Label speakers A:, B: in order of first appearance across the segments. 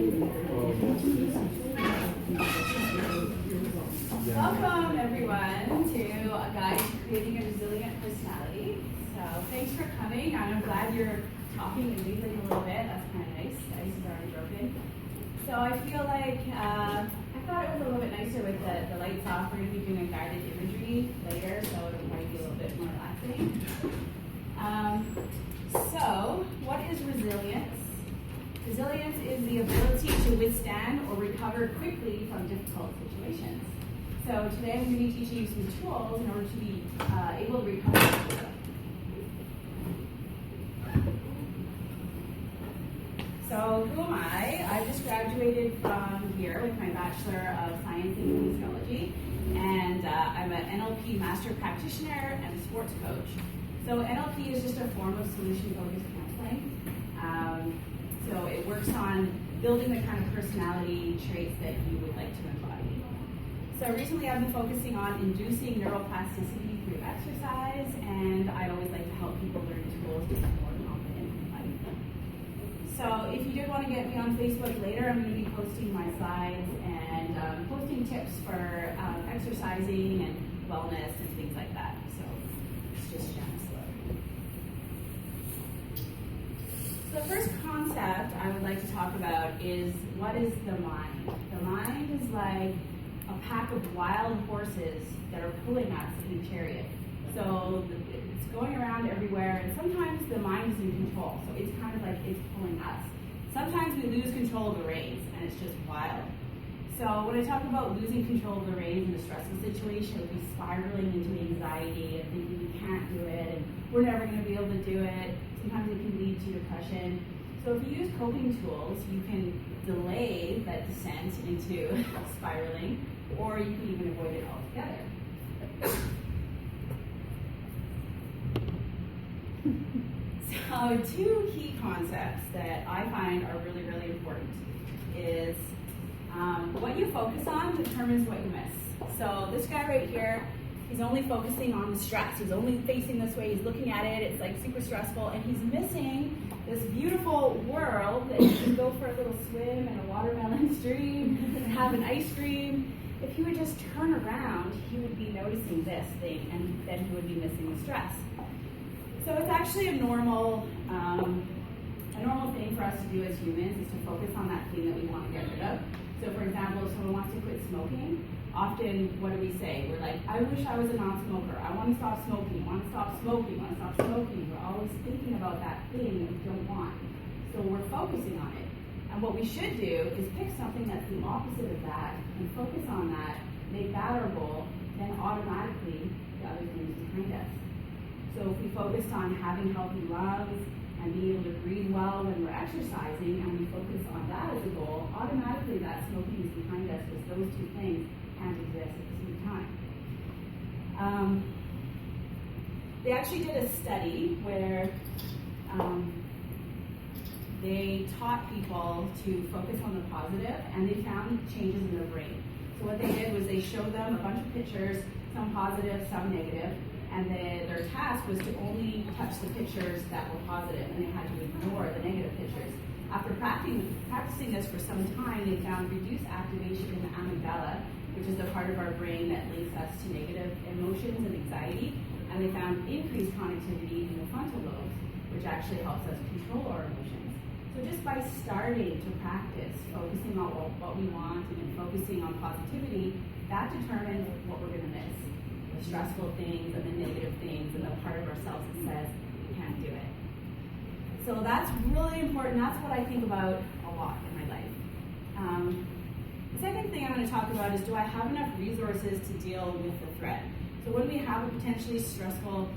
A: Welcome, everyone, to a guide to creating a resilient personality. So thanks for coming, and I'm glad you're talking and giggling a little bit. That's kind of nice. The ice is already broken. So I feel like I thought it was a little bit nicer with the lights off. We're going to be doing a guided imagery later, so it'll probably be a little bit more relaxing. So what is resilience? Resilience is the ability to withstand or recover quickly from difficult situations. So today I'm going to be teaching you some tools in order to be able to recover. So who am I? I just graduated from here with my Bachelor of Science in Kinesiology, and I'm an NLP Master Practitioner and a sports coach. So NLP is just a form of solution-focused counseling. So it works on building the kind of personality traits that you would like to embody. So recently I've been focusing on inducing neuroplasticity through exercise, and I always like to help people learn tools to be more confident in life. So if you did want to get me on Facebook later, I'm going to be posting my slides and posting tips for exercising and wellness and things like that. So it's just Janice. The first concept I would like to talk about is, what is the mind? The mind is like a pack of wild horses that are pulling us in a chariot. So it's going around everywhere, and sometimes the mind is in control. So it's kind of like it's pulling us. Sometimes we lose control of the reins, and it's just wild. So when I talk about losing control of the reins in a stressful situation, we'll be spiraling into anxiety and thinking we can't do it, and we're never going to be able to do it. Sometimes it can lead to depression. So if you use coping tools, you can delay that descent into spiraling, or you can even avoid it altogether. So two key concepts that I find are really, really important is what you focus on determines what you miss. So this guy right here, he's only focusing on the stress. He's only facing this way. He's looking at it. It's like super stressful, and he's missing this beautiful world that you can go for a little swim in a watermelon stream and have an ice cream. If he would just turn around, he would be noticing this thing, and then he would be missing the stress. So it's actually a normal thing for us to do as humans is to focus on that thing that we want to get rid of. So for example, if someone wants to quit smoking, often what do we say? We're like, I wish I was a non-smoker. I want to stop smoking. I want to stop smoking. I want to stop smoking. We're always thinking about that thing that we don't want. So we're focusing on it. And what we should do is pick something that's the opposite of that and focus on that, make that our goal, then automatically the other things behind us. So if we focused on having healthy lungs and being able to breathe well when we're exercising, and we focus on that as a goal, automatically that smoking is behind us, because those two things can't exist at the same time. They actually did a study where they taught people to focus on the positive, and they found changes in their brain. So what they did was they showed them a bunch of pictures, some positive, some negative, and their task was to only touch the pictures that were positive, and they had to ignore the negative pictures. After practicing this for some time, they found reduced activation in the amygdala, which is the part of our brain that links us to negative emotions and anxiety, and they found increased connectivity in the frontal lobes, which actually helps us control our emotions. So just by starting to practice focusing on what we want and then focusing on positivity, that determines what we're going to miss. The stressful things and the negative things and the part of ourselves that says we can't do it. So that's really important. That's what I think about a lot in my life. The second thing I'm going to talk about is, do I have enough resources to deal with the threat? So when we have a potentially stressful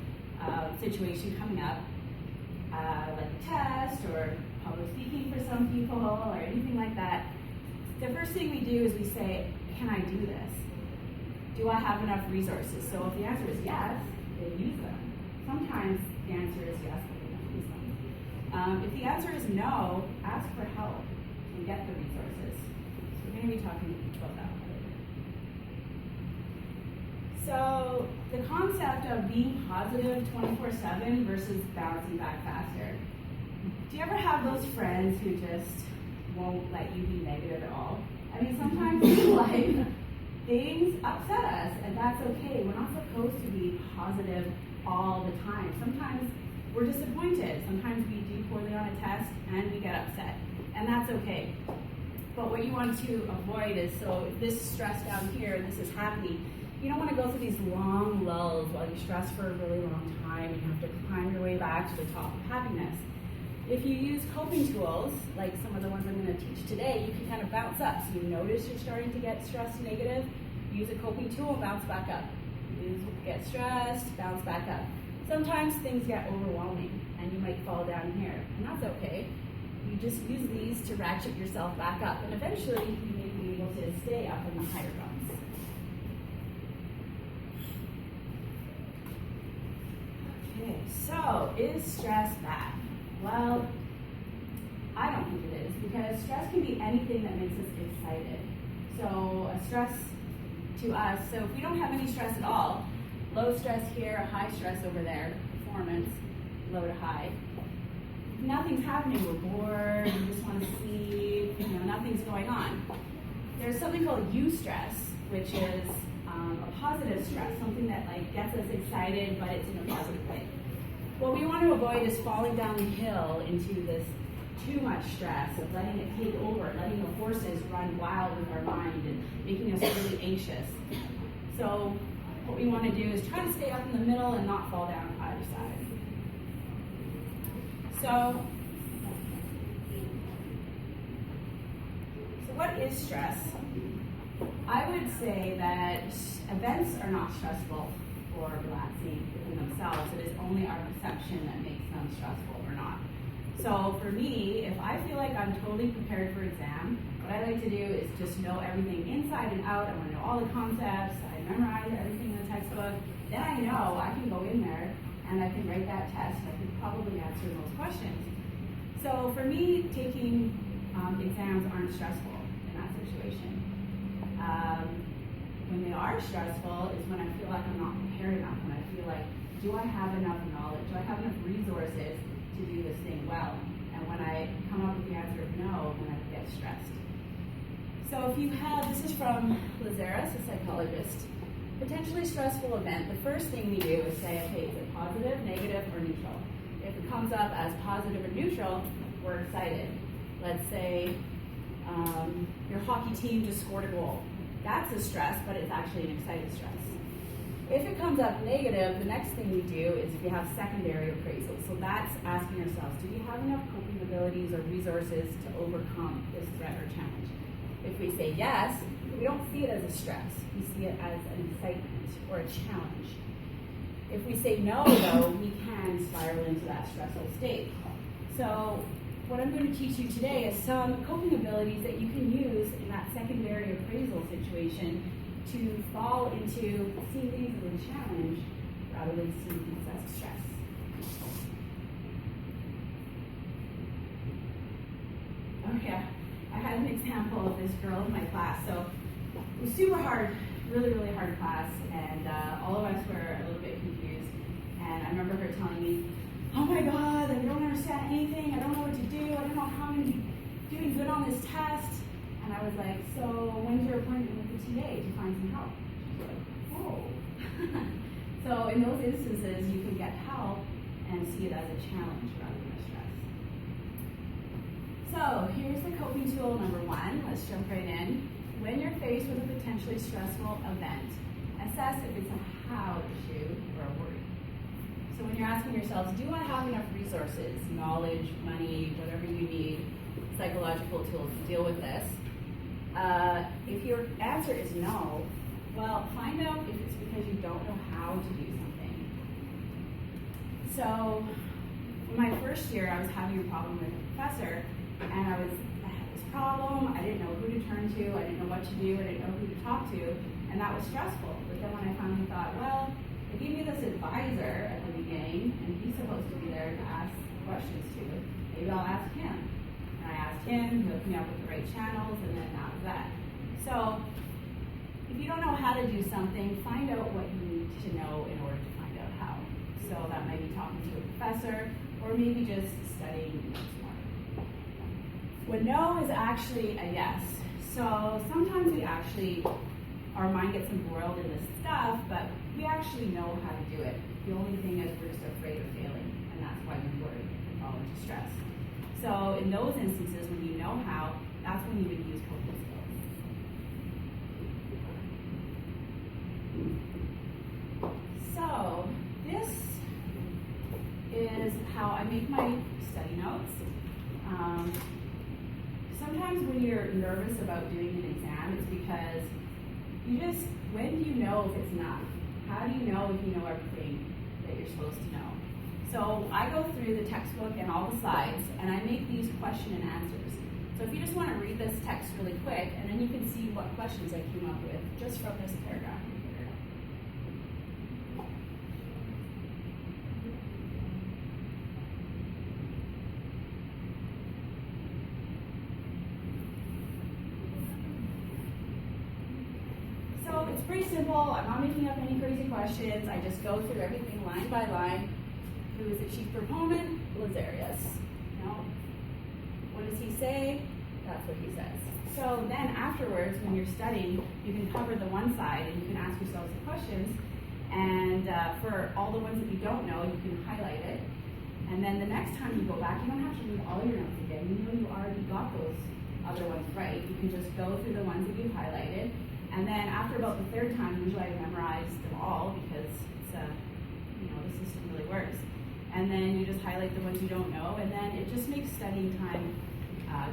A: situation coming up, like a test or public speaking for some people or anything like that, the first thing we do is we say, can I do this? Do I have enough resources? So if the answer is yes, then use them. Sometimes the answer is yes, but we don't use them. If the answer is no, ask for help and get the resources. So we're going to be talking about that later. So the concept of being positive 24/7 versus bouncing back faster. Do you ever have those friends who just won't let you be negative at all. I mean, sometimes in life, things upset us, and that's okay. We're not supposed to be positive all the time. Sometimes we're disappointed. Sometimes we do poorly on a test, and we get upset, and that's okay. But what you want to avoid is, so if this stress down here, this is happening, you don't want to go through these long lulls while you stress for a really long time. You have to climb your way back to the top of happiness. If you use coping tools, like some of the ones I'm going to teach today, you can kind of bounce up. So you notice you're starting to get stressed negative, use a coping tool, bounce back up. Get stressed, bounce back up. Sometimes things get overwhelming and you might fall down here, and that's okay. You just use these to ratchet yourself back up, and eventually you may be able to stay up in the higher rungs. Okay, so is stress bad? Well, I don't think it is, because stress can be anything that makes us excited. So a stress to us, so if we don't have any stress at all, low stress here, high stress over there, performance, low to high. Nothing's happening, we're bored, we just want to sleep, nothing's going on. There's something called eustress, which is a positive stress, something that gets us excited, but it's in a positive way. What we want to avoid is falling down the hill into this too much stress, of letting it take over, letting the horses run wild with our mind and making us really anxious. So what we want to do is try to stay up in the middle and not fall down either side. So what is stress? I would say that events are not stressful or relaxing in themselves. It is only our perception that makes them stressful or not. So for me, if I feel like I'm totally prepared for exam, what I like to do is just know everything inside and out. I want to know all the concepts. I memorize everything in the textbook. Then I know I can go in there and I can write that test. I can probably answer those questions. So for me, taking exams aren't stressful in that situation. When they are stressful is when I feel like I'm not prepared enough, when I feel like, do I have enough knowledge? Do I have enough resources to do this thing well? And when I come up with the answer of no, then I get stressed. So if you have, this is from Lazarus, a psychologist, potentially stressful event, the first thing we do is say, okay, is it positive, negative, or neutral? If it comes up as positive or neutral, we're excited. Let's say your hockey team just scored a goal. That's a stress, but it's actually an excited stress. If it comes up negative, the next thing we do is we have secondary appraisal. So that's asking ourselves, do we have enough coping abilities or resources to overcome this threat or challenge? If we say yes, we don't see it as a stress. We see it as an excitement or a challenge. If we say no, though, we can spiral into that stressful state. So what I'm going to teach you today is some coping abilities that you can use in that secondary appraisal situation to fall into seeing things as a challenge rather than seeing things as stress. Okay, I had an example of this girl in my class. So it was super hard, really, really hard class, and all of us were a little bit confused. And I remember her telling me, oh my God, I don't understand anything, I don't know what to do, I don't know how I'm going to be doing good on this test. And I was like, so when's your appointment with the TA to find some help? She was like, oh. So in those instances, you can get help and see it as a challenge rather than a stress. So here's the coping tool number one. Let's jump right in. When you're faced with a potentially stressful event, assess if it's a how issue or a worry. So when you're asking yourselves, do I have enough resources, knowledge, money, whatever you need, psychological tools to deal with this? If your answer is no, well, find out if it's because you don't know how to do something. So in my first year, I was having a problem with a professor, and I had this problem. I didn't know who to turn to. I didn't know what to do. I didn't know who to talk to, and that was stressful. But then when I finally thought, well, they gave me this advisor at the beginning, and he's supposed to be there to ask questions to. Maybe I'll ask him. And I asked him, he hooked me up with the right channels, and then that was that. So if you don't know how to do something, find out what you need to know in order to find out how. So that might be talking to a professor, or maybe just studying more. So when no is actually a yes. So sometimes our mind gets embroiled in this stuff, but we actually know how to do it. The only thing is we're just afraid of failing, and that's why we worry and fall into stress. So in those instances, when you know how, that's when you would use coping skills. So this is how I make my study notes. Sometimes when you're nervous about doing an exam, it's because when do you know if it's enough? How do you know if you know everything that you're supposed to know? So I go through the textbook and all the slides, and I make these question and answers. So if you just want to read this text really quick, and then you can see what questions I came up with just from this paragraph. So it's pretty simple. I'm not making up any crazy questions. I just go through everything line by line. Who is the chief proponent? Lazarus. No. What does he say? That's what he says. So then afterwards, when you're studying, you can cover the one side and you can ask yourself some questions. And for all the ones that you don't know, you can highlight it. And then the next time you go back, you don't have to read all your notes again. You know you already got those other ones right. You can just go through the ones that you've highlighted. And then after about the third time, usually I memorize them all because it's the system really works. And then you just highlight the ones you don't know, and then it just makes studying time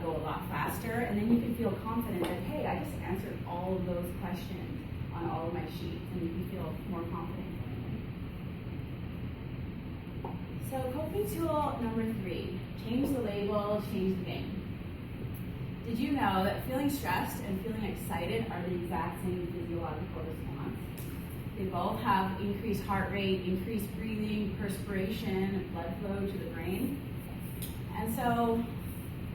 A: go a lot faster. And then you can feel confident that, hey, I just answered all of those questions on all of my sheets, and you can feel more confident going in. So coping tool number 3, change the label, change the game. Did you know that feeling stressed and feeling excited are the exact same physiological response? They both have increased heart rate, increased breathing, perspiration, blood flow to the brain. And so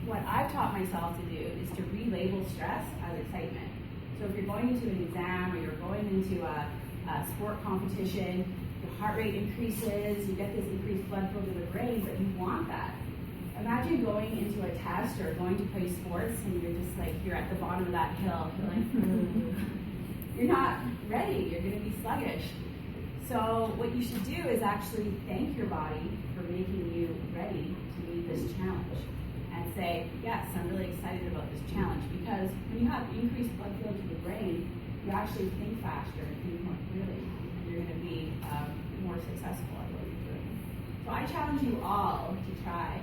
A: what I've taught myself to do is to relabel stress as excitement. So if you're going into an exam or you're going into a sport competition, your heart rate increases, you get this increased blood flow to the brain, but you want that. Imagine going into a test or going to play sports and you're just like, you're at the bottom of that hill. You're like, you're not ready. You're going to be sluggish. So what you should do is actually thank your body for making you ready to meet this challenge. And say, yes, I'm really excited about this challenge, because when you have increased blood flow to the brain, you actually think faster and think more clearly, and you're going to be more successful at what you're doing. So I challenge you all to try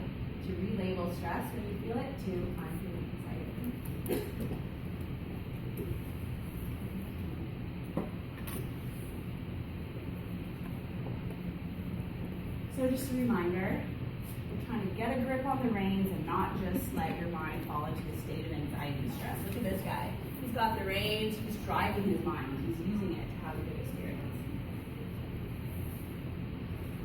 A: to relabel stress when you feel it to I'm feeling excited. So just a reminder, we're trying to get a grip on the reins and not just let your mind fall into a state of anxiety and stress. Look at this guy. He's got the reins, he's driving his mind, he's using it to have a good experience.